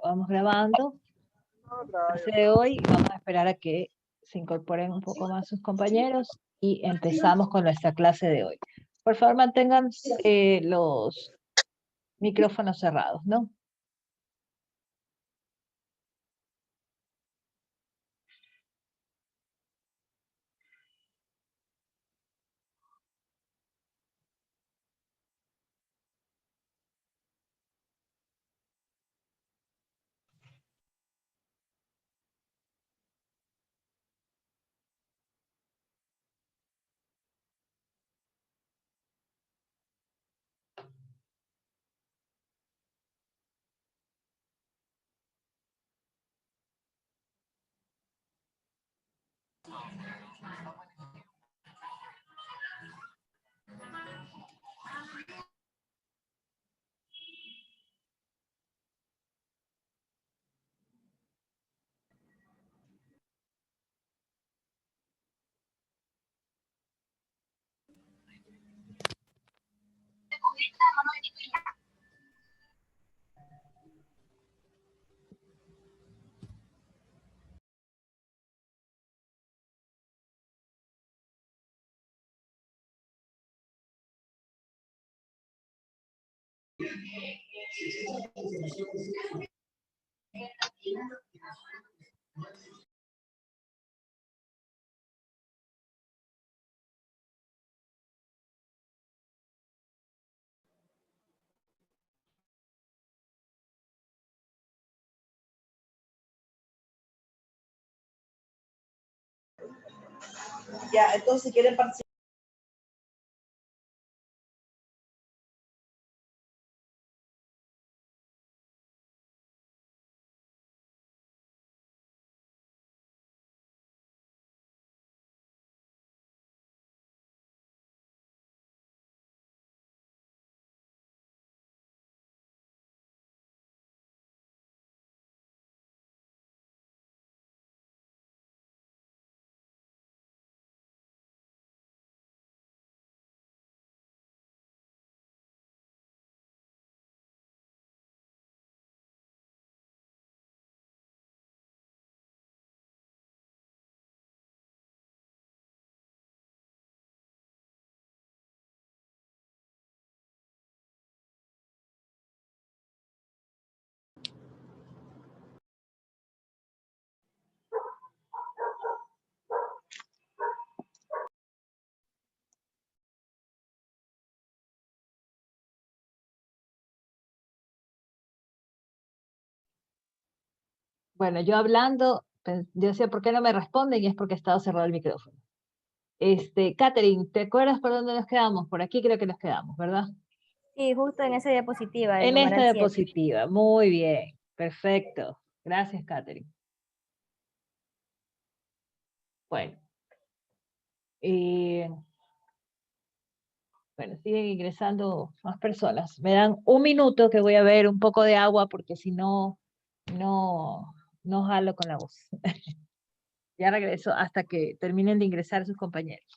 vamos grabando la clase de hoy y vamos a esperar a que se incorporen un poco más sus compañeros y empezamos con nuestra clase de hoy. Por favor, mantengan los micrófonos cerrados, ¿no? Ya, entonces si quieren participar. Bueno, yo hablando, yo decía, ¿por qué no me responden? Y es porque estaba cerrado el micrófono. Catherine, ¿te acuerdas por dónde nos quedamos? Por aquí creo que nos quedamos, ¿verdad? Sí, justo en esa diapositiva, el En esta numeral 7. diapositiva, muy bien, perfecto. Gracias, Catherine. Bueno. Bueno, siguen ingresando más personas. Me dan un minuto que voy a ver un poco de agua porque si no, no jalo con la voz. Ya regreso hasta que terminen de ingresar sus compañeros.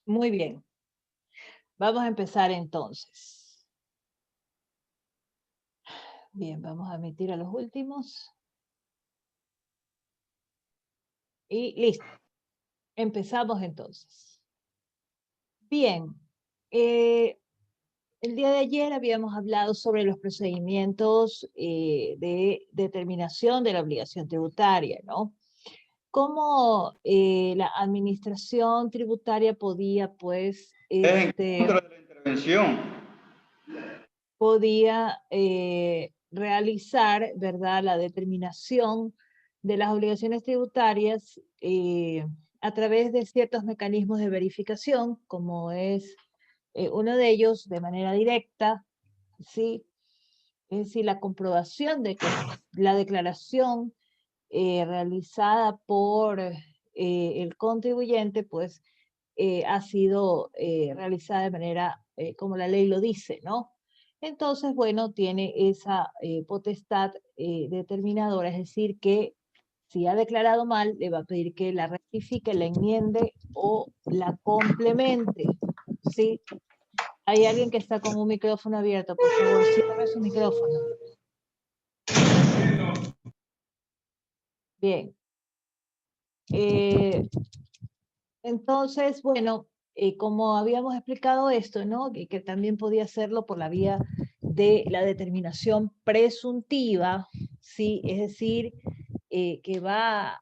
Muy bien. Vamos a empezar entonces. Bien, vamos a admitir a los últimos. Y listo. Empezamos entonces. Bien. El día de ayer habíamos hablado sobre los procedimientos de determinación de la obligación tributaria, ¿no? Cómo la administración tributaria podía, pues... En contra de la intervención. podía realizar, ¿verdad?, la determinación de las obligaciones tributarias a través de ciertos mecanismos de verificación, como es uno de ellos de manera directa, ¿sí? Es decir, la comprobación de que la declaración realizada por el contribuyente, pues, ha sido realizada de manera como la ley lo dice, ¿no? Entonces, bueno, tiene esa potestad determinadora, es decir, que si ha declarado mal, le va a pedir que la rectifique, la enmiende o la complemente, ¿sí? Hay alguien que está con un micrófono abierto, por favor, cierre su micrófono. Bien. Entonces, bueno, como habíamos explicado esto, ¿no? Que también podía hacerlo por la vía de la determinación presuntiva, ¿sí? Es decir, que va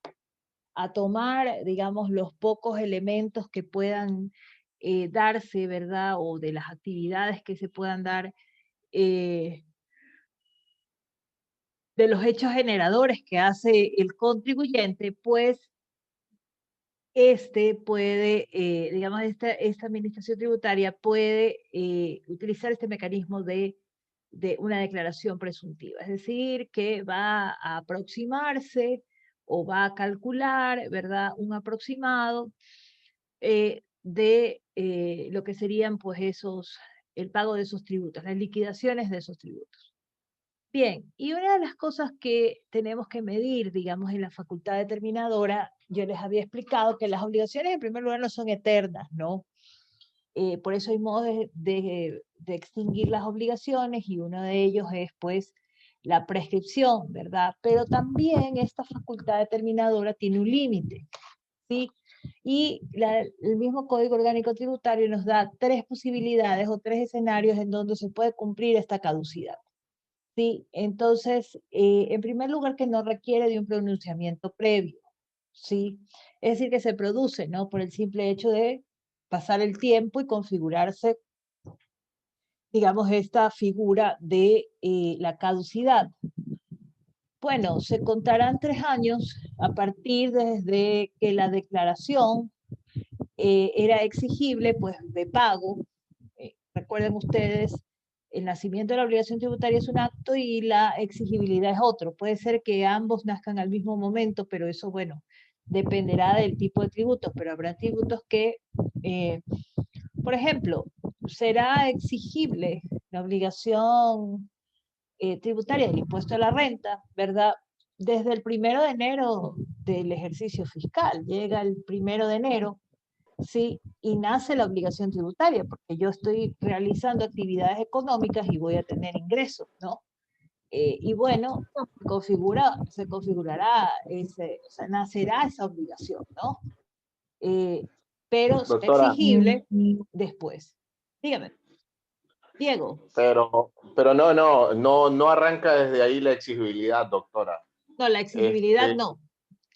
a tomar, digamos, los pocos elementos que puedan darse, ¿verdad? O de las actividades que se puedan dar de los hechos generadores que hace el contribuyente, pues puede, digamos, esta administración tributaria puede utilizar este mecanismo de una declaración presuntiva. Es decir, que va a aproximarse o va a calcular, ¿verdad?, un aproximado de lo que serían, pues, el pago de esos tributos, las liquidaciones de esos tributos. Bien, y una de las cosas que tenemos que medir, digamos, en la facultad determinadora, yo les había explicado que las obligaciones en primer lugar no son eternas, ¿no? Por eso hay modos de extinguir las obligaciones y uno de ellos es, pues, la prescripción, ¿verdad? Pero también esta facultad determinadora tiene un límite, ¿sí? Y el mismo Código Orgánico Tributario nos da 3 posibilidades o 3 escenarios en donde se puede cumplir esta caducidad. Sí, entonces, en primer lugar, que no requiere de un pronunciamiento previo, ¿sí? Es decir, que se produce, ¿no? Por el simple hecho de pasar el tiempo y configurarse, digamos, esta figura de la caducidad. Bueno, se contarán 3 años a partir desde que la declaración era exigible, pues, de pago. Recuerden ustedes, el nacimiento de la obligación tributaria es un acto y la exigibilidad es otro. Puede ser que ambos nazcan al mismo momento, pero eso, bueno, dependerá del tipo de tributos, pero habrá tributos que, por ejemplo, será exigible la obligación tributaria del impuesto a la renta, ¿verdad? Desde el 1 de enero del ejercicio fiscal. Llega el 1 de enero, ¿sí? Y nace la obligación tributaria, porque yo estoy realizando actividades económicas y voy a tener ingresos, ¿no? Y bueno, se configurará, o sea, nacerá esa obligación, ¿no? Pero será Doctora, exigible después. Dígame, Diego. pero no arranca desde ahí la exigibilidad, doctora. No, la exigibilidad no.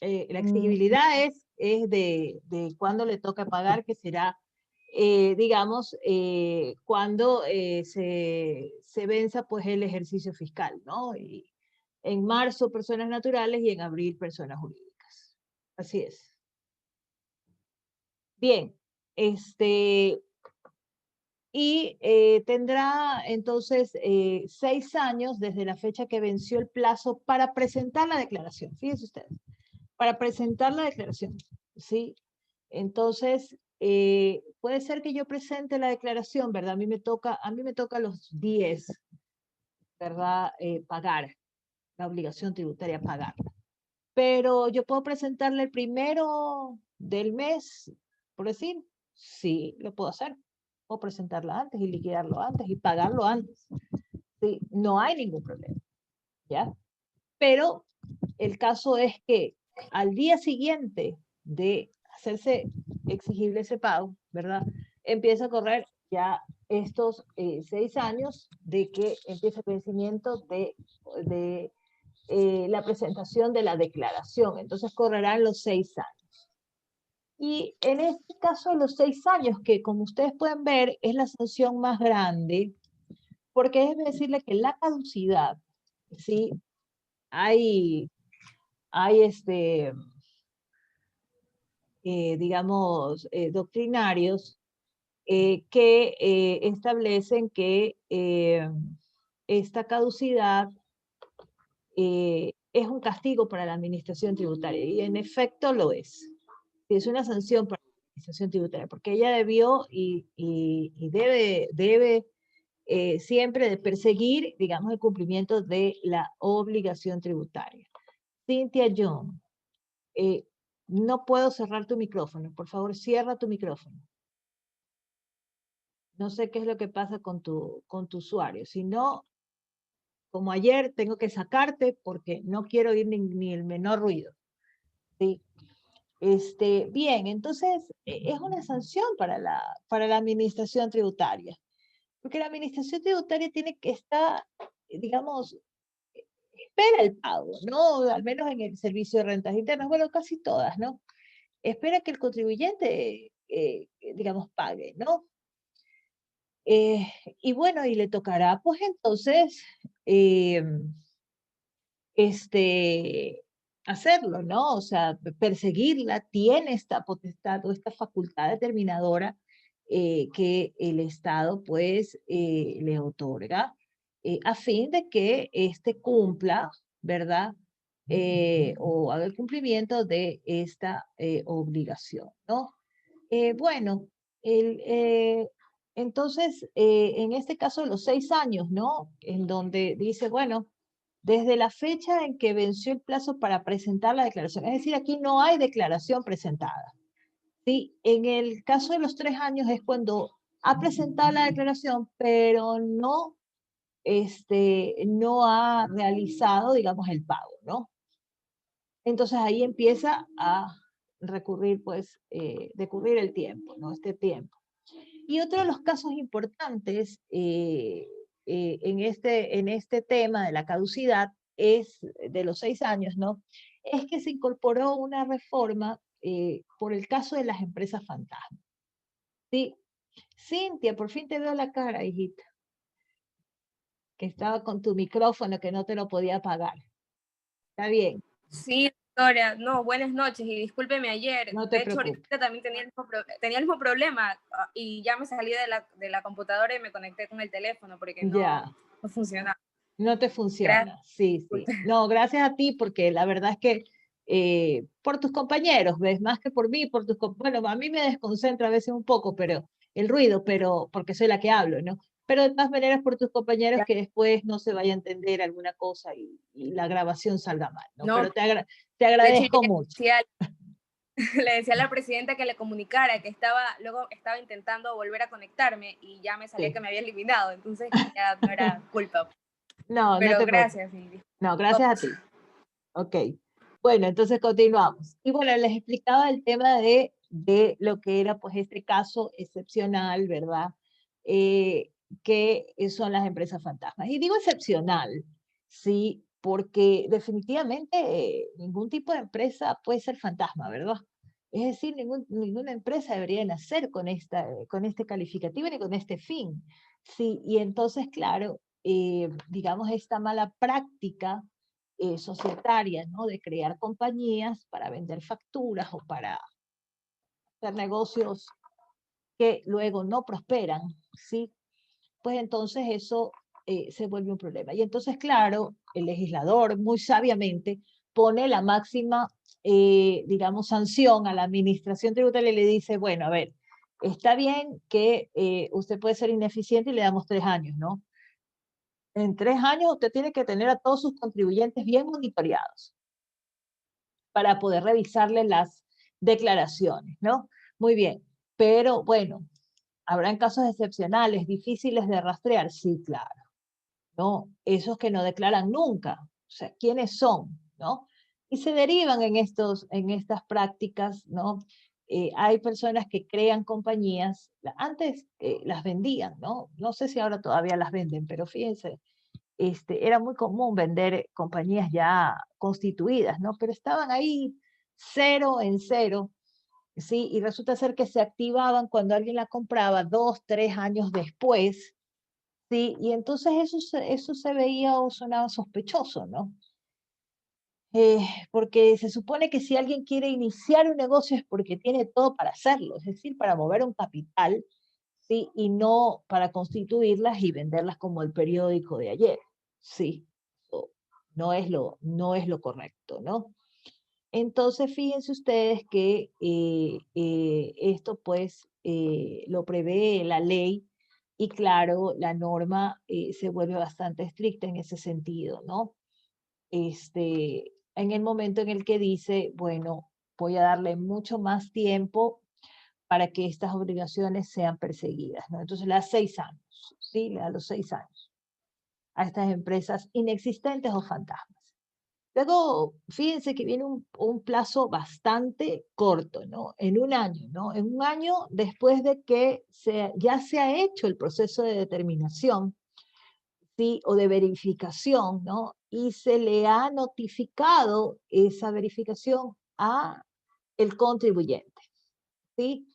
La exigibilidad es de cuándo le toca pagar, que será, digamos, cuando se venza, pues, el ejercicio fiscal, ¿no? Y en marzo personas naturales y en abril personas jurídicas. Así es. Bien, y tendrá entonces 6 años desde la fecha que venció el plazo para presentar la declaración. Fíjense ustedes, para presentar la declaración, ¿sí? Entonces, puede ser que yo presente la declaración, ¿verdad? A mí me toca a los 10, ¿verdad? Pagar, la obligación tributaria pagarla. Pero yo puedo presentarla el 1 del mes, por decir, sí, lo puedo hacer. Puedo presentarla antes y liquidarlo antes y pagarlo antes. Sí, no hay ningún problema, ¿ya? Pero el caso es que al día siguiente de hacerse exigible ese pago, ¿verdad? Empieza a correr ya estos 6 años de que empieza el vencimiento de la presentación de la declaración. Entonces correrán los 6 años. Y en este caso, los 6 años, que como ustedes pueden ver, es la sanción más grande, porque es decirle que la caducidad, ¿sí? Hay digamos, doctrinarios que establecen que esta caducidad es un castigo para la administración tributaria, y en efecto lo es. Es una sanción para la administración tributaria, porque ella debió y debe siempre de perseguir, digamos, el cumplimiento de la obligación tributaria. Cynthia Young, no puedo cerrar tu micrófono. Por favor, cierra tu micrófono. No sé qué es lo que pasa con tu usuario. Si no, como ayer, tengo que sacarte porque no quiero oír ni el menor ruido. ¿Sí? Bien, entonces es una sanción para la administración tributaria. Porque la administración tributaria tiene que estar, digamos, espera el pago, ¿no? Al menos en el servicio de rentas internas, bueno, casi todas, ¿no? Espera que el contribuyente, digamos, pague, ¿no? Y bueno, y le tocará, pues entonces, eh, hacerlo, ¿no? O sea, perseguirla, tiene esta potestad o esta facultad determinadora que el Estado, pues, le otorga a fin de que éste cumpla, ¿verdad? O haga el cumplimiento de esta obligación, ¿no? Bueno, el, entonces, en este caso, los 6 años, ¿no? En donde dice, bueno, desde la fecha en que venció el plazo para presentar la declaración. Es decir, aquí no hay declaración presentada. ¿Sí? En el caso de los 3 años es cuando ha presentado la declaración, pero no ha realizado, digamos, el pago, ¿no? Entonces ahí empieza a recurrir, pues, decurrir el tiempo, ¿no? Este tiempo. Y otro de los casos importantes en este tema de la caducidad es de los 6 años, ¿no? Es que se incorporó una reforma por el caso de las empresas fantasma. Sí, Cintia, por fin te veo la cara, hijita, que estaba con tu micrófono que no te lo podía apagar. Está bien. Sí, doctora, no, buenas noches y discúlpeme ayer. No te De hecho, preocupes. ahorita también tenía el mismo problema y ya me salí de la computadora y me conecté con el teléfono porque Ya. no funcionaba. No te funciona. Gracias. Sí, sí. No, gracias a ti porque la verdad es que por tus compañeros, ves, más que por mí, bueno, a mí me desconcentra a veces un poco, pero el ruido, pero porque soy la que hablo, ¿no? Pero de todas maneras por tus compañeros que después no se vaya a entender alguna cosa y la grabación salga mal, ¿no? No, Pero te agradezco de hecho, mucho. le decía a la presidenta que le comunicara que luego estaba intentando volver a conectarme y ya me salía Sí. que me había eliminado, entonces ya no era culpa. No, Pero no te gracias. preocupes. No, gracias a ti. Ok. Bueno, entonces continuamos. Y bueno, les explicaba el tema de lo que era pues este caso excepcional, ¿verdad? Que son las empresas fantasmas. Y digo excepcional, sí, porque definitivamente ningún tipo de empresa puede ser fantasma, ¿verdad? Es decir, ninguna empresa debería nacer con este calificativo ni con este fin. Sí, y entonces, claro, digamos, esta mala práctica societaria, ¿no? De crear compañías para vender facturas o para hacer negocios que luego no prosperan, ¿sí? Pues entonces eso se vuelve un problema. Y entonces, claro, el legislador muy sabiamente pone la máxima, digamos, sanción a la administración tributaria y le dice, bueno, a ver, está bien que usted puede ser ineficiente y le damos 3 años, ¿no? En 3 años usted tiene que tener a todos sus contribuyentes bien monitoreados para poder revisarles las declaraciones, ¿no? Muy bien, pero bueno, habrán casos excepcionales, difíciles de rastrear, sí, claro, ¿no? Esos que no declaran nunca, o sea, ¿quiénes son, no? Y se derivan en estas prácticas, ¿no? Hay personas que crean compañías, antes las vendían, ¿no? No sé si ahora todavía las venden, pero fíjense, era muy común vender compañías ya constituidas, ¿no? Pero estaban ahí 0 en 0, ¿sí? Y resulta ser que se activaban cuando alguien la compraba 2, 3 años después, Sí, y entonces eso se veía o sonaba sospechoso, ¿no? Porque se supone que si alguien quiere iniciar un negocio es porque tiene todo para hacerlo, es decir, para mover un capital, ¿sí? Y no para constituirlas y venderlas como el periódico de ayer, ¿sí? No es lo correcto, ¿no? Entonces, fíjense ustedes que esto pues lo prevé la ley y claro, la norma se vuelve bastante estricta en ese sentido, ¿no? En el momento en el que dice, bueno, voy a darle mucho más tiempo para que estas obligaciones sean perseguidas, ¿no? Entonces le da 6 años, ¿sí? Le da los 6 años a estas empresas inexistentes o fantasmas. Luego, fíjense que viene un plazo bastante corto, ¿no? En un año, ¿no? En un año después de que ya se ha hecho el proceso de determinación, ¿sí? O de verificación, ¿no? Y se le ha notificado esa verificación a el contribuyente, ¿sí?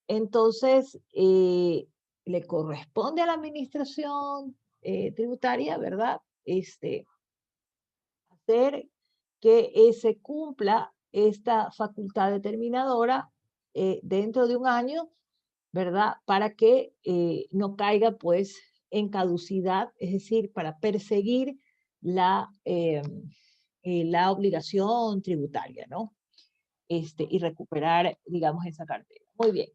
Entonces, le corresponde a la administración tributaria, ¿verdad? Hacer que se cumpla esta facultad determinadora dentro de un año, ¿verdad? Para que no caiga pues en caducidad, es decir, para perseguir la obligación tributaria, ¿no? Y recuperar, digamos, esa cartera. Muy bien.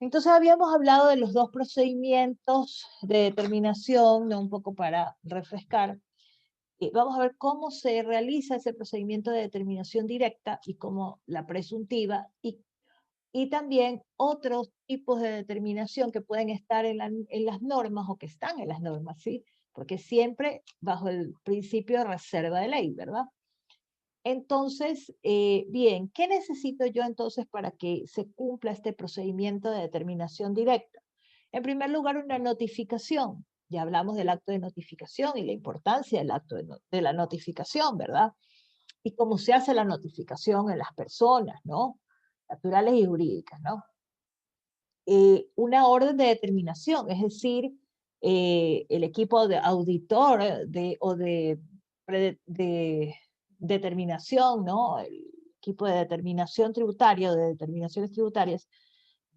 Entonces habíamos hablado de los dos procedimientos de determinación, ¿no? Un poco para refrescar. Vamos a ver cómo se realiza ese procedimiento de determinación directa y cómo la presuntiva y también otros tipos de determinación que pueden estar en las normas o que están en las normas, ¿sí? Porque siempre bajo el principio de reserva de ley, ¿verdad? Entonces, bien, ¿qué necesito yo entonces para que se cumpla este procedimiento de determinación directa? En primer lugar, una notificación. Ya hablamos del acto de notificación y la importancia del acto de la notificación, ¿verdad? Y cómo se hace la notificación en las personas, ¿no? Naturales y jurídicas, ¿no? Una orden de determinación, es decir, el equipo de auditor o de determinación, ¿no? El equipo de determinación tributaria o de determinaciones tributarias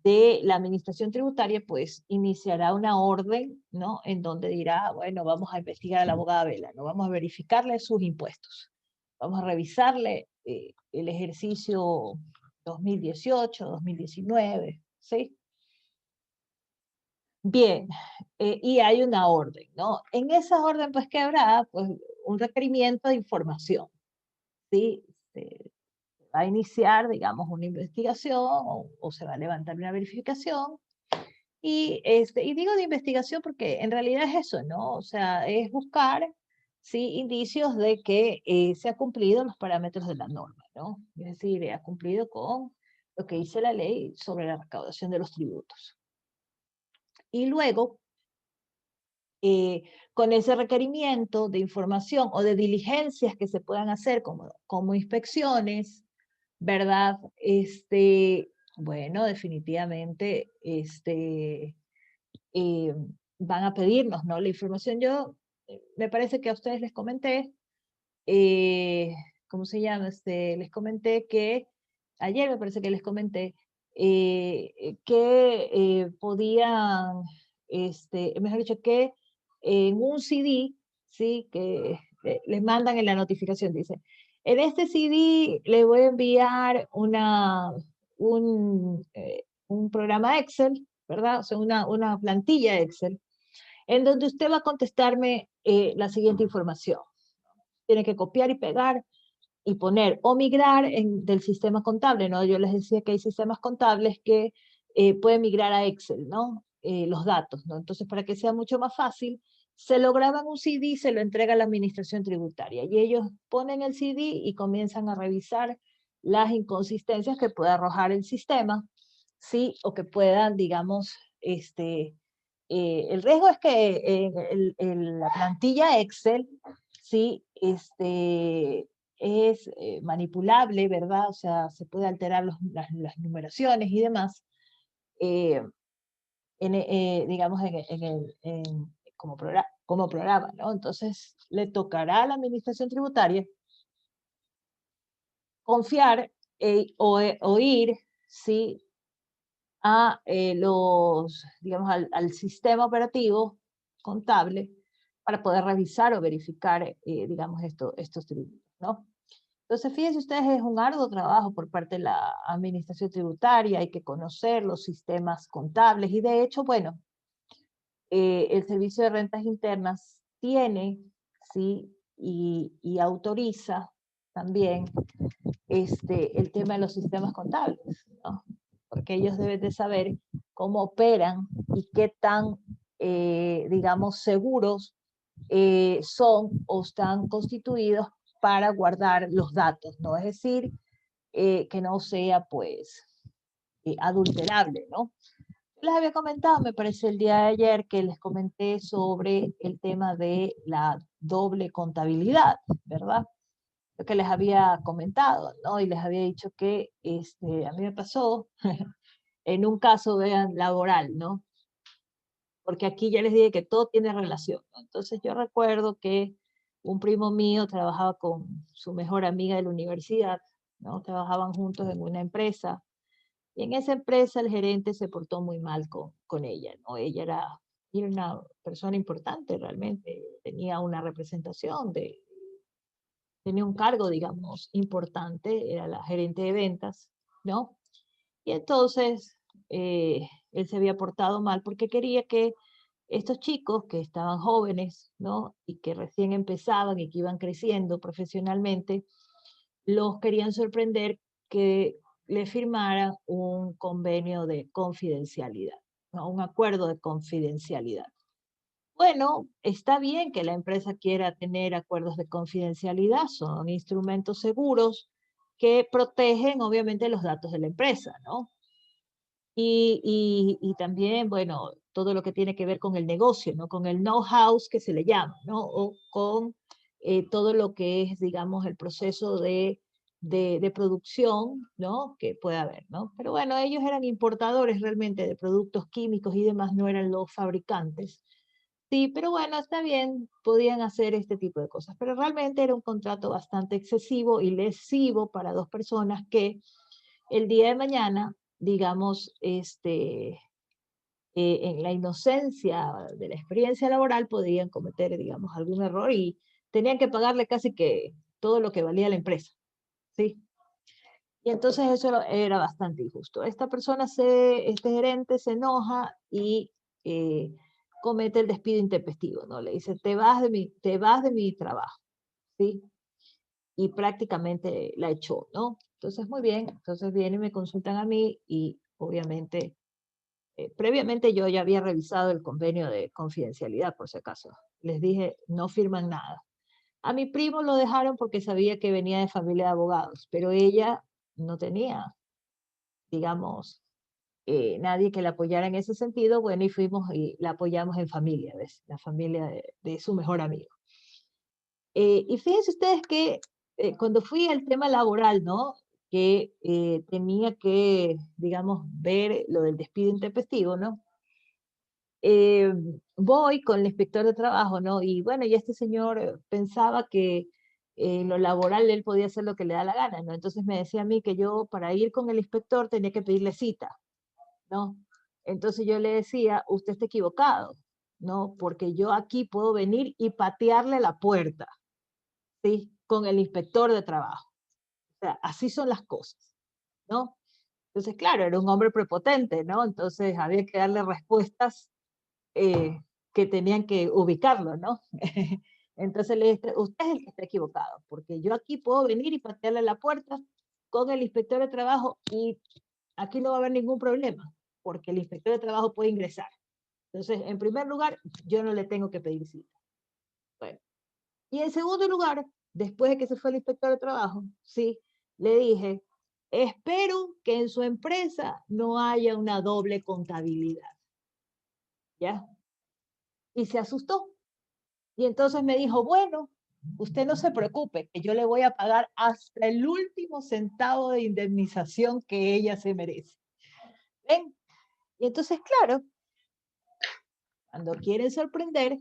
de la administración tributaria, pues iniciará una orden, ¿no? En donde dirá, bueno, vamos a investigar a la abogada Vela, ¿no? Vamos a verificarle sus impuestos, vamos a revisarle el ejercicio 2018, 2019, ¿sí? Bien, y hay una orden, ¿no? En esa orden, pues, ¿qué habrá? Pues un requerimiento de información, ¿sí? Se va a iniciar, digamos, una investigación o se va a levantar una verificación. Y digo de investigación porque en realidad es eso, ¿no? O sea, es buscar, ¿sí? Indicios de que se ha cumplido los parámetros de la norma, ¿no? Es decir, ha cumplido con lo que dice la ley sobre la recaudación de los tributos. Y luego, con ese requerimiento de información o de diligencias que se puedan hacer como inspecciones, ¿verdad? Bueno, definitivamente, eh, van a pedirnos, ¿no? La información. Yo, me parece que a ustedes les comenté, eh, ¿cómo se llama? Les comenté que, ayer me parece que les comenté, que podían, mejor dicho, que en un CD, ¿sí? Que les mandan en la notificación, dice, en este CD le voy a enviar un programa Excel, ¿verdad? O sea, una plantilla Excel, en donde usted va a contestarme la siguiente información. Tiene que copiar y pegar y poner o migrar del sistema contable, ¿no? Yo les decía que hay sistemas contables que pueden migrar a Excel, ¿no? Los datos, ¿no? Entonces, para que sea mucho más fácil, se lo graban un CD y se lo entrega a la administración tributaria. Y ellos ponen el CD y comienzan a revisar las inconsistencias que pueda arrojar el sistema, ¿sí? O que puedan, digamos, el riesgo es que la plantilla Excel, ¿sí? Es manipulable, ¿verdad? O sea, se puede alterar las numeraciones y demás. digamos, como programa, ¿no? Entonces, le tocará a la administración tributaria confiar o ir, ¿sí?, a digamos, al sistema operativo contable para poder revisar o verificar, digamos, estos tributos, ¿no? Entonces, fíjense ustedes, es un arduo trabajo por parte de la administración tributaria, hay que conocer los sistemas contables y de hecho, bueno, el Servicio de Rentas Internas tiene, ¿sí?, y autoriza también el tema de los sistemas contables, ¿no? Porque ellos deben de saber cómo operan y qué tan, digamos, seguros son o están constituidos para guardar los datos, ¿no? Es decir, que no sea, pues, adulterable, ¿no? Les había comentado, me parece el día de ayer, que les comenté sobre el tema de la doble contabilidad, ¿verdad? Lo que les había comentado, ¿no? Y les había dicho que a mí me pasó en un caso, vean, laboral, ¿no? Porque aquí ya les dije que todo tiene relación, ¿no? Entonces yo recuerdo que un primo mío trabajaba con su mejor amiga de la universidad, ¿no? Trabajaban juntos en una empresa y en esa empresa el gerente se portó muy mal con ella, ¿no? Ella era una persona importante realmente, tenía una representación, tenía un cargo, digamos, importante, era la gerente de ventas, ¿no? Y entonces él se había portado mal porque quería que estos chicos que estaban jóvenes, ¿no? Y que recién empezaban y que iban creciendo profesionalmente, los querían sorprender que le firmaran un convenio de confidencialidad, ¿no? Un acuerdo de confidencialidad. Bueno, está bien que la empresa quiera tener acuerdos de confidencialidad, son instrumentos seguros que protegen obviamente los datos de la empresa, ¿no? Y también, bueno, todo lo que tiene que ver con el negocio, ¿no? Con el know-how que se le llama, ¿no? O con todo lo que es, digamos, el proceso de producción, ¿no? Que puede haber, ¿no? Pero bueno, ellos eran importadores realmente de productos químicos y demás, no eran los fabricantes. Sí, pero bueno, está bien, podían hacer este tipo de cosas, pero realmente era un contrato bastante excesivo y lesivo para dos personas que el día de mañana, digamos, en la inocencia de la experiencia laboral podían cometer, digamos, algún error y tenían que pagarle casi que todo lo que valía la empresa, ¿sí? Y entonces eso era bastante injusto. Esta persona, este gerente se enoja y comete el despido intempestivo, ¿no? Le dice, te vas de mi trabajo, ¿sí? Y prácticamente la echó, ¿no? Entonces, muy bien, entonces vienen y me consultan a mí y obviamente, previamente yo ya había revisado el convenio de confidencialidad, por si acaso. Les dije, no firman nada. A mi primo lo dejaron porque sabía que venía de familia de abogados, pero ella no tenía, digamos, nadie que la apoyara en ese sentido. Bueno, y fuimos y la apoyamos en familia, ¿ves? La familia de su mejor amigo. Y fíjense ustedes que cuando fui al tema laboral, ¿no? Que tenía que, digamos, ver lo del despido intempestivo, ¿no? Eh, Voy con el inspector de trabajo, ¿no? Y bueno, y este señor pensaba que en lo laboral él podía hacer lo que le da la gana, ¿no? Entonces me decía a mí que yo para ir con el inspector tenía que pedirle cita, ¿no? Entonces yo le decía, usted está equivocado, ¿no? Porque yo aquí puedo venir y patearle la puerta, ¿sí? Con el inspector de trabajo. O sea, así son las cosas, ¿no? Entonces, claro, era un hombre prepotente, ¿no? Entonces había que darle respuestas que tenían que ubicarlo, ¿no? Entonces le dije, usted es el que está equivocado, porque yo aquí puedo venir y patearle la puerta con el inspector de trabajo y aquí no va a haber ningún problema, porque el inspector de trabajo puede ingresar. Entonces, en primer lugar, yo no le tengo que pedir cita. Bueno, y en segundo lugar, después de que se fue el inspector de trabajo, sí, le dije, espero que en su empresa no haya una doble contabilidad. ¿Ya? Y se asustó. Y entonces me dijo, bueno, usted no se preocupe, que yo le voy a pagar hasta el último centavo de indemnización que ella se merece. ¿Ven? Y entonces, claro, Cuando quieren sorprender,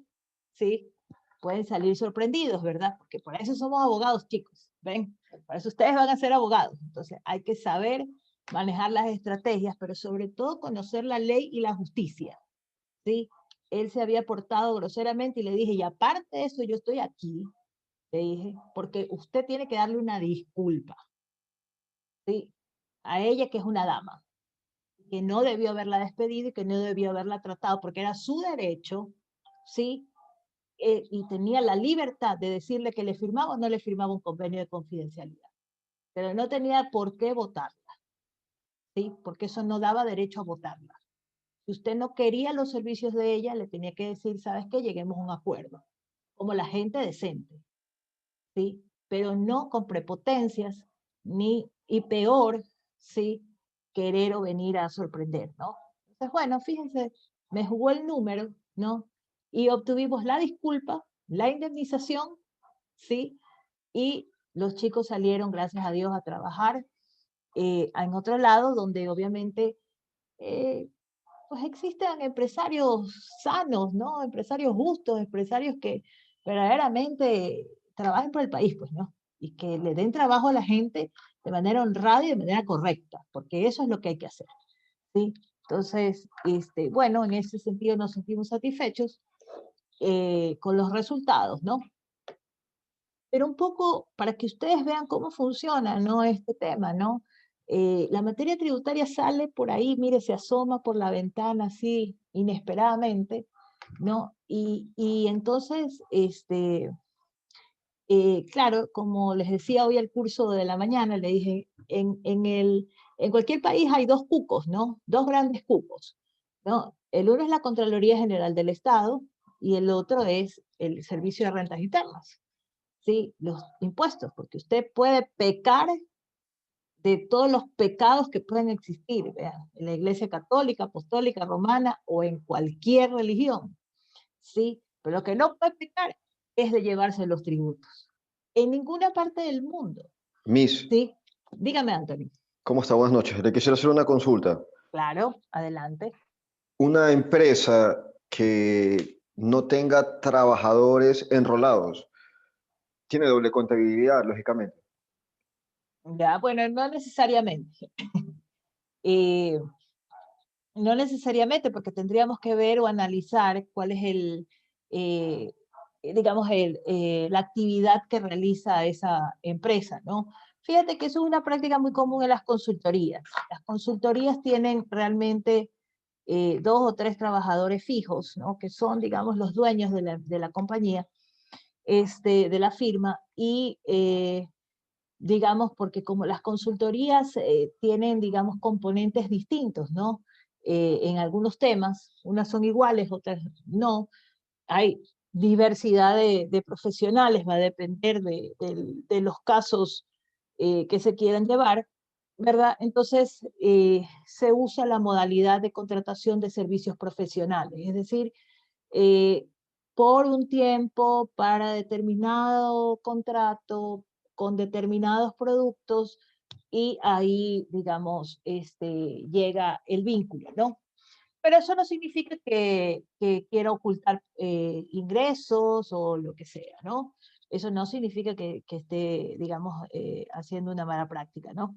¿sí? Pueden salir sorprendidos, ¿verdad? Porque por eso somos abogados, chicos, ¿ven? Por eso ustedes van a ser abogados. Entonces hay que saber manejar las estrategias, pero sobre todo conocer la ley y la justicia, ¿sí? Él se había portado groseramente y le dije, y aparte de eso, yo estoy aquí, le dije, porque usted tiene que darle una disculpa, ¿sí? A ella, que es una dama, que no debió haberla despedido y que no debió haberla tratado, porque era su derecho, ¿sí? Y tenía la libertad de decirle que le firmaba o no le firmaba un convenio de confidencialidad, pero no tenía por qué votarla, ¿sí? Porque eso no daba derecho a votarla. Si usted no quería los servicios de ella, le tenía que decir, ¿sabes qué? Lleguemos a un acuerdo, como la gente decente, ¿sí? Pero no con prepotencias, y peor, ¿sí? Querer o venir a sorprender, ¿no? Entonces, bueno, fíjense, me jugó el número, ¿no? Y obtuvimos la disculpa, la indemnización, ¿sí? Y los chicos salieron, gracias a Dios, a trabajar en otro lado, donde obviamente pues existen empresarios sanos, ¿no? Empresarios justos, empresarios que verdaderamente trabajen por el país, pues, ¿no? Y que le den trabajo a la gente de manera honrada y de manera correcta, porque eso es lo que hay que hacer, ¿sí? Entonces, bueno, en ese sentido nos sentimos satisfechos con los resultados, ¿no? Pero un poco para que ustedes vean cómo funciona, ¿no? Este tema, ¿no? La materia tributaria sale por ahí, mire, se asoma por la ventana así inesperadamente, ¿no? Y entonces, claro, como les decía hoy el curso de la mañana, le dije, en cualquier país hay dos cucos, ¿no? Dos grandes cucos, ¿no? El uno es la Contraloría General del Estado y el otro es el Servicio de Rentas Internas, ¿sí? Los impuestos, porque usted puede pecar de todos los pecados que pueden existir, vean, en la Iglesia Católica, Apostólica, Romana o en cualquier religión, ¿sí? Pero lo que no puede pecar es de llevarse los tributos. En ninguna parte del mundo, Miss, ¿sí? Dígame, Anthony. ¿cómo está? Buenas noches. Le quisiera hacer una consulta. Claro, adelante. Una empresa que no tenga trabajadores enrolados tiene doble contabilidad, lógicamente. Ya, bueno, no necesariamente. Eh, no necesariamente, porque tendríamos que ver o analizar cuál es eh, digamos, la actividad que realiza esa empresa, ¿no? Fíjate que eso es una práctica muy común en las consultorías. Las consultorías tienen realmente dos o tres trabajadores fijos, ¿no? Que son, digamos, los dueños de la compañía, de la firma, y digamos, porque como las consultorías tienen, digamos, componentes distintos, ¿no? En algunos temas, unas son iguales, otras no. Hay diversidad de profesionales, va a depender de los casos que se quieran llevar, ¿verdad? Entonces, se usa la modalidad de contratación de servicios profesionales, es decir, eh, por un tiempo, para determinado contrato, con determinados productos, y ahí, digamos, llega el vínculo, ¿no? Pero eso no significa que quiera ocultar ingresos o lo que sea, ¿no? Eso no significa que esté, digamos, haciendo una mala práctica, ¿no?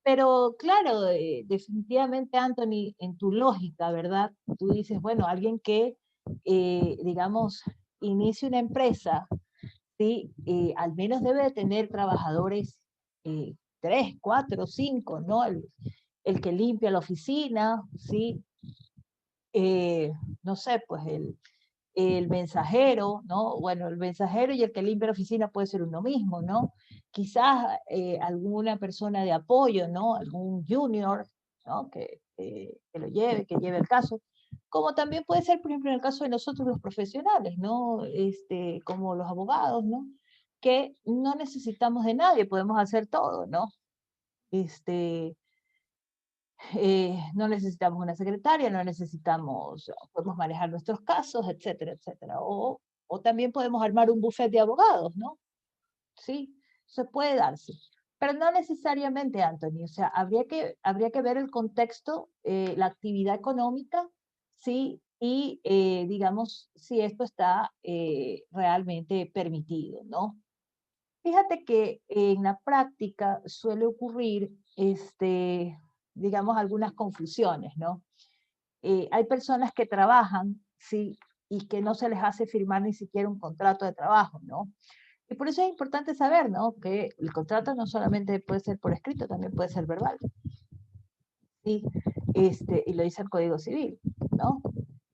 Pero claro, definitivamente, Anthony, en tu lógica, ¿verdad? Tú dices, bueno, alguien que, digamos, inicie una empresa, ¿sí? Al menos debe de tener trabajadores, 3, 4, 5, ¿no? El que limpia la oficina, ¿sí? No sé, pues el mensajero, ¿no? Bueno, el mensajero y el que limpia la oficina puede ser uno mismo, ¿no? Quizás alguna persona de apoyo, ¿no? Algún junior, ¿no? Que lo lleve, que lleve el caso. Como también puede ser, por ejemplo, en el caso de nosotros los profesionales, ¿no? Como los abogados, ¿no? Que no necesitamos de nadie, podemos hacer todo, ¿no? No necesitamos una secretaria, no necesitamos, podemos manejar nuestros casos, etcétera, etcétera. O también podemos armar un bufete de abogados, ¿no? Sí, se puede darse. Pero no necesariamente, Anthony, o sea, habría que ver el contexto, la actividad económica, ¿sí? y, digamos, si esto está realmente permitido, ¿no? Fíjate que en la práctica suele ocurrir, digamos, algunas confusiones, ¿no? Hay personas que trabajan, sí, y que no se les hace firmar ni siquiera un contrato de trabajo, ¿no? Y por eso es importante saber, ¿no? Que el contrato no solamente puede ser por escrito, también puede ser verbal, ¿sí? Y lo dice el Código Civil, ¿no?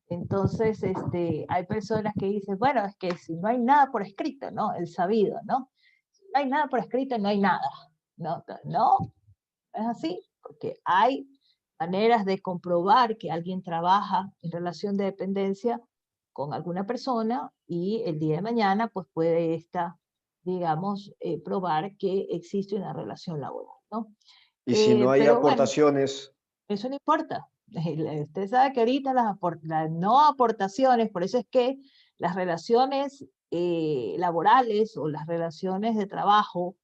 Entonces, hay personas que dicen, bueno, es que si no hay nada por escrito, ¿no? El sabido, ¿no? Si no hay nada por escrito, no hay nada, ¿no? No, es así, porque hay maneras de comprobar que alguien trabaja en relación de dependencia con alguna persona y el día de mañana pues puede esta, digamos, probar que existe una relación laboral, ¿no? Y si no hay Pero bueno, aportaciones, eso no importa. Usted sabe que ahorita las no aportaciones, por eso es que las relaciones laborales o las relaciones de trabajo,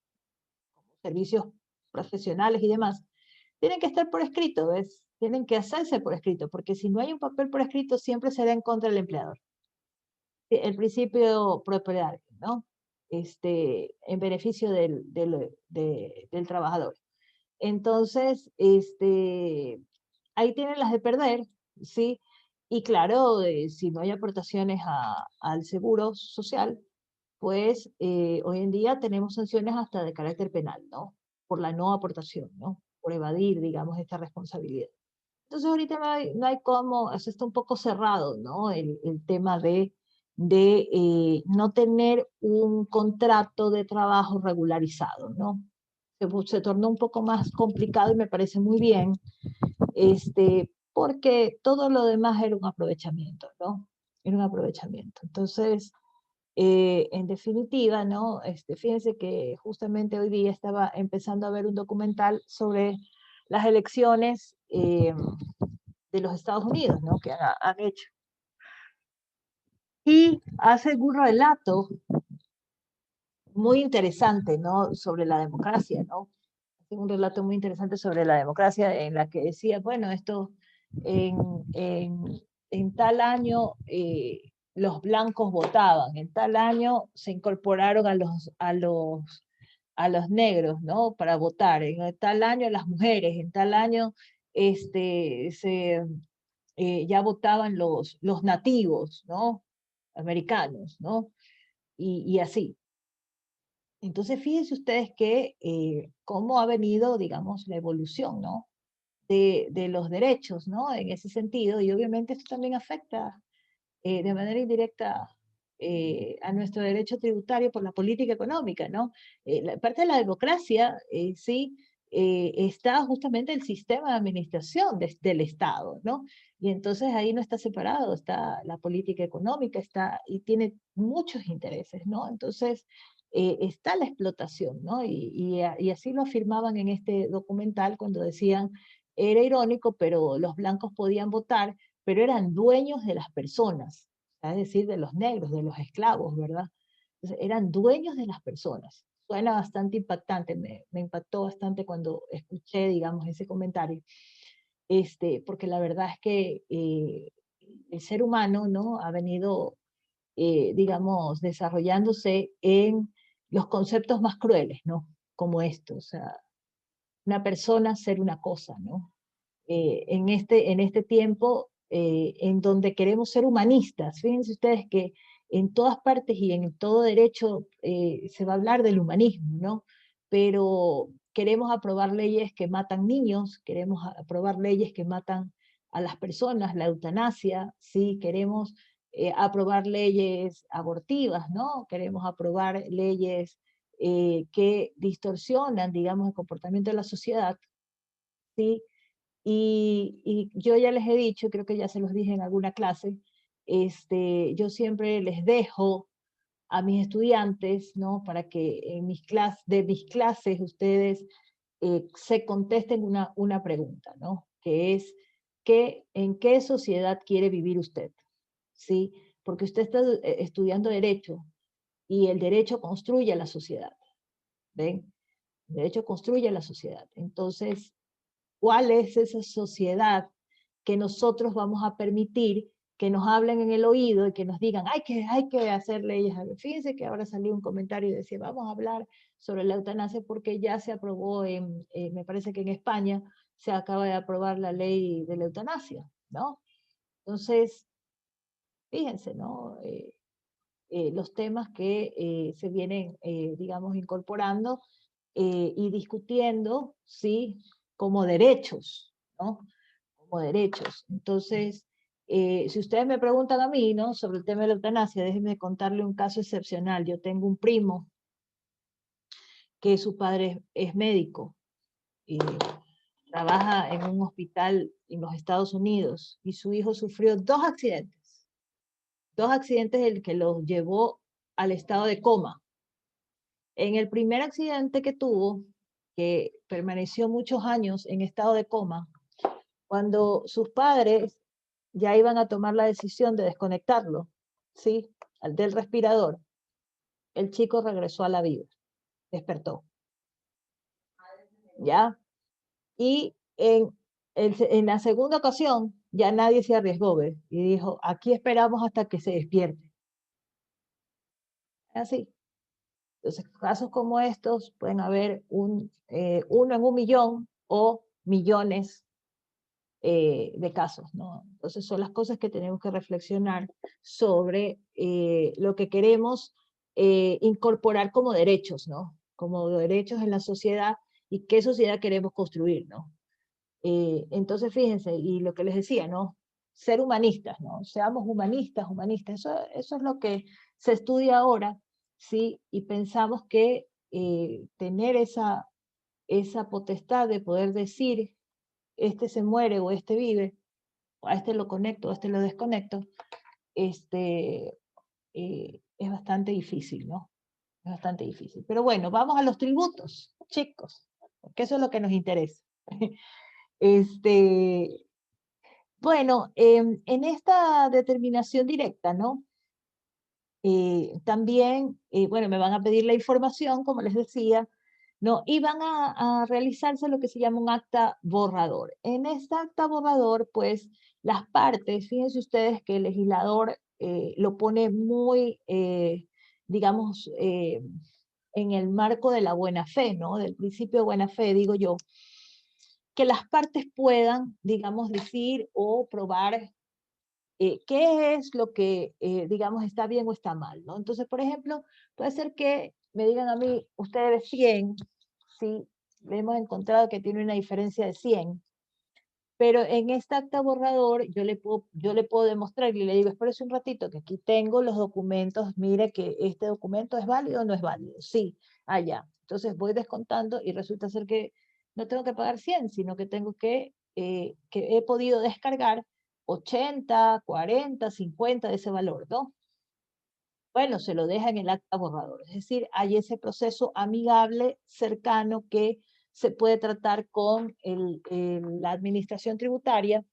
servicios profesionales y demás, tienen que estar por escrito, ¿ves? Tienen que hacerse por escrito, porque si no hay un papel por escrito, siempre será en contra del empleador. El principio propietario, ¿no? En beneficio del trabajador. Entonces, ahí tienen las de perder, ¿sí? Y claro, si no hay aportaciones al seguro social, pues hoy en día tenemos sanciones hasta de carácter penal, ¿no? Por la no aportación, ¿no? Por evadir, digamos, esta responsabilidad. Entonces ahorita no hay cómo, o sea, está un poco cerrado, ¿no? El tema de no tener un contrato de trabajo regularizado, ¿no? Se tornó un poco más complicado y me parece muy bien, porque todo lo demás era un aprovechamiento, ¿no? Era un aprovechamiento. Entonces, en definitiva, ¿no? Fíjense que justamente hoy día estaba empezando a ver un documental sobre las elecciones de los Estados Unidos, ¿no? Que han hecho. Y hace un relato muy interesante, ¿no? Sobre la democracia, ¿no? Hace un relato muy interesante sobre la democracia en la que decía, bueno, esto en, en, en tal año los blancos votaban, en tal año se incorporaron a los negros, ¿no? Para votar, en tal año las mujeres, en tal año ya votaban los nativos, ¿no? Americanos, ¿no? Y así. Entonces, fíjense ustedes que cómo ha venido, digamos, la evolución, ¿no? De los derechos, ¿no? En ese sentido, y obviamente esto también afecta de manera indirecta a nuestro derecho tributario por la política económica, ¿no? Parte de la democracia, sí, está justamente el sistema de administración del Estado, ¿no? Y entonces ahí no está separado, está la política económica, está, y tiene muchos intereses, ¿no? Entonces, está la explotación, ¿no? Y así lo afirmaban en este documental cuando decían, era irónico, pero los blancos podían votar, pero eran dueños de las personas, es decir, de los negros, de los esclavos, ¿verdad? Entonces, eran dueños de las personas. Suena bastante impactante, me impactó bastante cuando escuché, digamos, ese comentario, porque la verdad es que el ser humano, ¿no? Ha venido, digamos, desarrollándose en los conceptos más crueles, ¿no? Como esto, o sea, una persona ser una cosa, ¿no? En este tiempo en donde queremos ser humanistas. Fíjense ustedes que en todas partes y en todo derecho se va a hablar del humanismo, ¿no? Pero queremos aprobar leyes que matan niños, queremos aprobar leyes que matan a las personas, la eutanasia, ¿sí? Queremos aprobar leyes abortivas, ¿no? Queremos aprobar leyes que distorsionan, digamos, el comportamiento de la sociedad, ¿sí? Y yo ya les he dicho, creo que ya se los dije en alguna clase, yo siempre les dejo a mis estudiantes, ¿no? Para que de mis clases ustedes se contesten una pregunta, ¿no? Que es, ¿en qué sociedad quiere vivir usted? ¿Sí? Porque usted está estudiando derecho y el derecho construye la sociedad, ¿ven? El derecho construye la sociedad. Entonces, ¿cuál es esa sociedad que nosotros vamos a permitir que nos hablen en el oído y que nos digan, hay que hacer leyes. Fíjense que ahora salió un comentario y decía, vamos a hablar sobre la eutanasia porque ya se aprobó me parece que en España se acaba de aprobar la ley de la eutanasia, ¿no? Entonces, fíjense, ¿no? Los temas que se vienen, digamos, incorporando y discutiendo, ¿sí? Como derechos, ¿no? Como derechos. Entonces, si ustedes me preguntan a mí, ¿no? Sobre el tema de la eutanasia, déjenme contarle un caso excepcional. Yo tengo un primo que su padre es médico y trabaja en un hospital en los Estados Unidos y su hijo sufrió dos accidentes el que los llevó al estado de coma. En el primer accidente que tuvo, que permaneció muchos años en estado de coma, cuando sus padres ya iban a tomar la decisión de desconectarlo, ¿sí? Del respirador, el chico regresó a la vida, despertó. ¿Ya? Y en la segunda ocasión, ya nadie se arriesgó, ¿ves? Y dijo, aquí esperamos hasta que se despierte. Así. Entonces, casos como estos pueden haber uno en 1.000.000 o millones de casos, ¿no? Entonces son las cosas que tenemos que reflexionar sobre lo que queremos incorporar como derechos, ¿no? Como derechos en la sociedad y qué sociedad queremos construir, ¿no? Entonces fíjense, y lo que les decía, ¿no? Ser humanistas, ¿no? Seamos humanistas. Eso es lo que se estudia ahora, ¿sí? Y pensamos que tener esa potestad de poder decir este se muere o este vive, o a este lo conecto, o a este lo desconecto, es bastante difícil, ¿no? Es bastante difícil. Pero bueno, vamos a los tributos, chicos, porque eso es lo que nos interesa. Bueno, en esta determinación directa, ¿no? También, bueno, me van a pedir la información, como les decía, ¿no? Y van a realizarse lo que se llama un acta borrador. En esta acta borrador, pues, las partes, fíjense ustedes que el legislador lo pone muy, digamos, en el marco de la buena fe, ¿no? Del principio de buena fe, digo yo, que las partes puedan, digamos, decir o probar qué es lo que, digamos, está bien o está mal, ¿no? Entonces, por ejemplo, puede ser que me digan a mí, usted debe 100, ¿sí? Le hemos encontrado que tiene una diferencia de 100, pero en esta acta borrador yo le puedo demostrar y le digo, espérese un ratito, que aquí tengo los documentos, mire que este documento es válido o no es válido. Sí, allá. Entonces voy descontando y resulta ser que no tengo que pagar 100, sino que tengo que he podido descargar 80, 40, 50 de ese valor, ¿no? Bueno, se lo deja en el acta borrador. Es decir, hay ese proceso amigable, cercano, que se puede tratar con la administración tributaria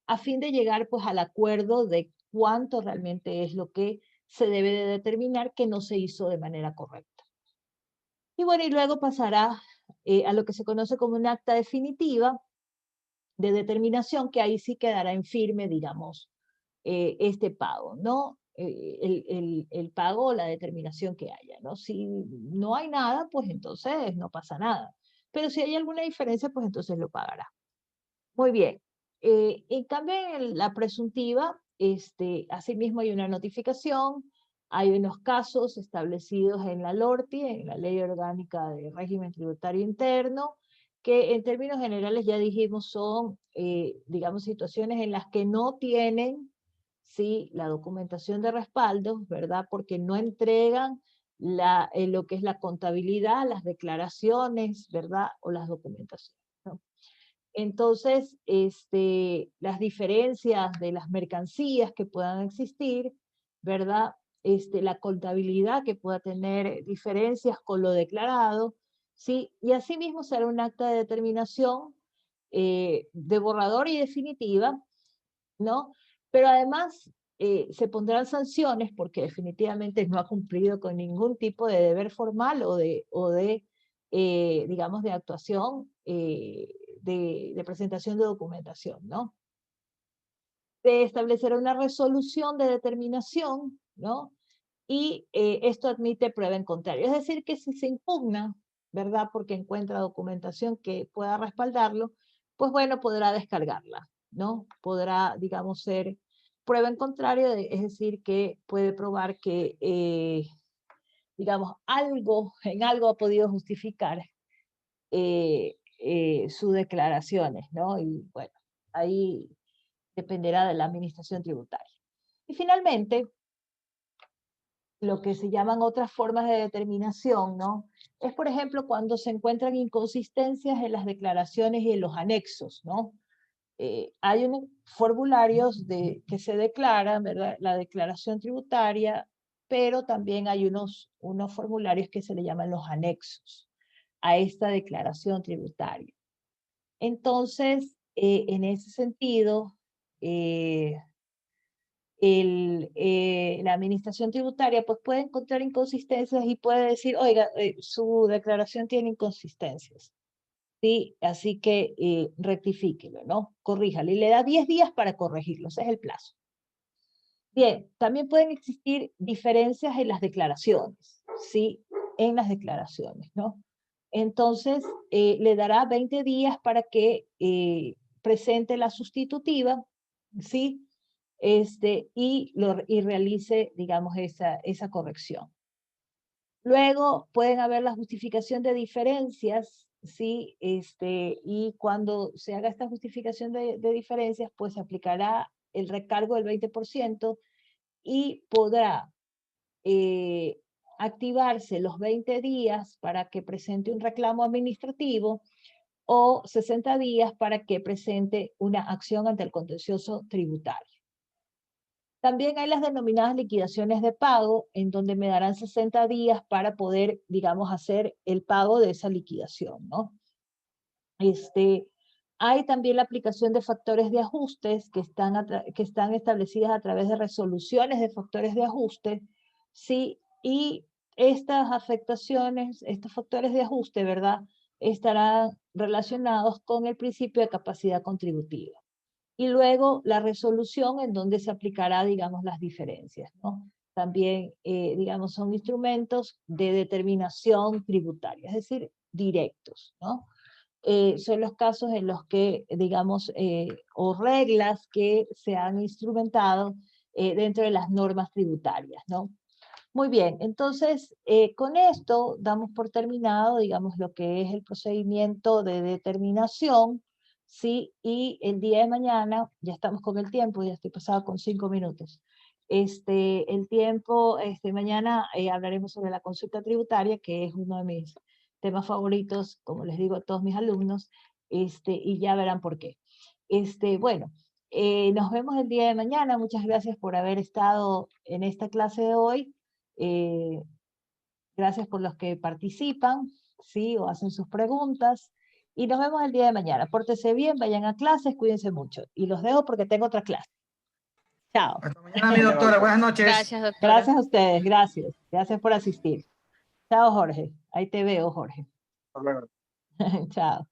a fin de llegar pues al acuerdo de cuánto realmente es lo que se debe de determinar que no se hizo de manera correcta. Y bueno, y luego pasará a lo que se conoce como un acta definitiva de determinación, que ahí sí quedará en firme, digamos, este pago, ¿no? El pago o la determinación que haya, ¿no? Si no hay nada, pues entonces no pasa nada. Pero si hay alguna diferencia, pues entonces lo pagará. Muy bien. En cambio, en la presuntiva, asimismo hay una notificación, hay unos casos establecidos en la LORTI, en la Ley Orgánica de Régimen Tributario Interno, que en términos generales ya dijimos son, digamos, situaciones en las que no tienen, ¿sí?, la documentación de respaldo, ¿verdad? Porque no entregan lo que es la contabilidad, las declaraciones, ¿verdad? O las documentaciones, ¿no? Entonces, las diferencias de las mercancías que puedan existir, ¿verdad? La contabilidad que pueda tener diferencias con lo declarado, ¿sí? Y asimismo será un acta de determinación de borrador y definitiva, ¿no? Pero además se pondrán sanciones porque definitivamente no ha cumplido con ningún tipo de deber formal o de digamos, de actuación de presentación de documentación, ¿no? se establecerá una resolución de determinación, ¿no? Y esto admite prueba en contrario. Es decir, que si se impugna, ¿verdad? Porque encuentra documentación que pueda respaldarlo, pues bueno, podrá descargarla, ¿no? Podrá, digamos, ser prueba en contrario, es decir, que puede probar que, digamos, en algo ha podido justificar sus declaraciones, ¿no? Y bueno, ahí dependerá de la administración tributaria. Y finalmente, lo que se llaman otras formas de determinación, ¿no? Es, por ejemplo, cuando se encuentran inconsistencias en las declaraciones y en los anexos, ¿no? Hay unos formularios que se declaran, ¿verdad? La declaración tributaria, pero también hay unos formularios que se le llaman los anexos a esta declaración tributaria. Entonces, en ese sentido, la administración tributaria pues puede encontrar inconsistencias y puede decir, oiga, su declaración tiene inconsistencias, ¿sí? Así que rectifíquelo, ¿no? Corríjalo. Y le da 10 días para corregirlo, ese es el plazo. Bien, también pueden existir diferencias en las declaraciones, ¿sí? En las declaraciones, ¿no? Entonces, le dará 20 días para que presente la sustitutiva, ¿sí? Y realice, digamos, esa corrección. Luego pueden haber la justificación de diferencias, ¿sí? Y cuando se haga esta justificación de diferencias, pues se aplicará el recargo del 20% y podrá activarse los 20 días para que presente un reclamo administrativo o 60 días para que presente una acción ante el contencioso tributario. También hay las denominadas liquidaciones de pago, en donde me darán 60 días para poder, digamos, hacer el pago de esa liquidación, ¿no? Hay también la aplicación de factores de ajustes que están establecidas a través de resoluciones de factores de ajuste, ¿sí? Y estas afectaciones, estos factores de ajuste, ¿verdad? Estarán relacionados con el principio de capacidad contributiva. Y luego la resolución en donde se aplicará, digamos, las diferencias, ¿no? También, digamos, son instrumentos de determinación tributaria, es decir, directos, ¿no? Son los casos en los que, digamos, o reglas que se han instrumentado dentro de las normas tributarias, ¿no? Muy bien, entonces, con esto damos por terminado, digamos, lo que es el procedimiento de determinación, ¿sí? Y el día de mañana, ya estamos con el tiempo, ya estoy pasado con 5 minutos. El tiempo, mañana hablaremos sobre la consulta tributaria, que es uno de mis temas favoritos, como les digo a todos mis alumnos, y ya verán por qué. Bueno, nos vemos el día de mañana. Muchas gracias por haber estado en esta clase de hoy. Gracias por los que participan, ¿sí? O hacen sus preguntas. Y nos vemos el día de mañana. Pórtense bien, vayan a clases, cuídense mucho. Y los dejo porque tengo otra clase. Chao. Hasta mañana, mi doctora. Buenas noches. Gracias, doctora. Gracias a ustedes, gracias. Gracias por asistir. Chao, Jorge. Ahí te veo, Jorge. Hasta luego. Chao.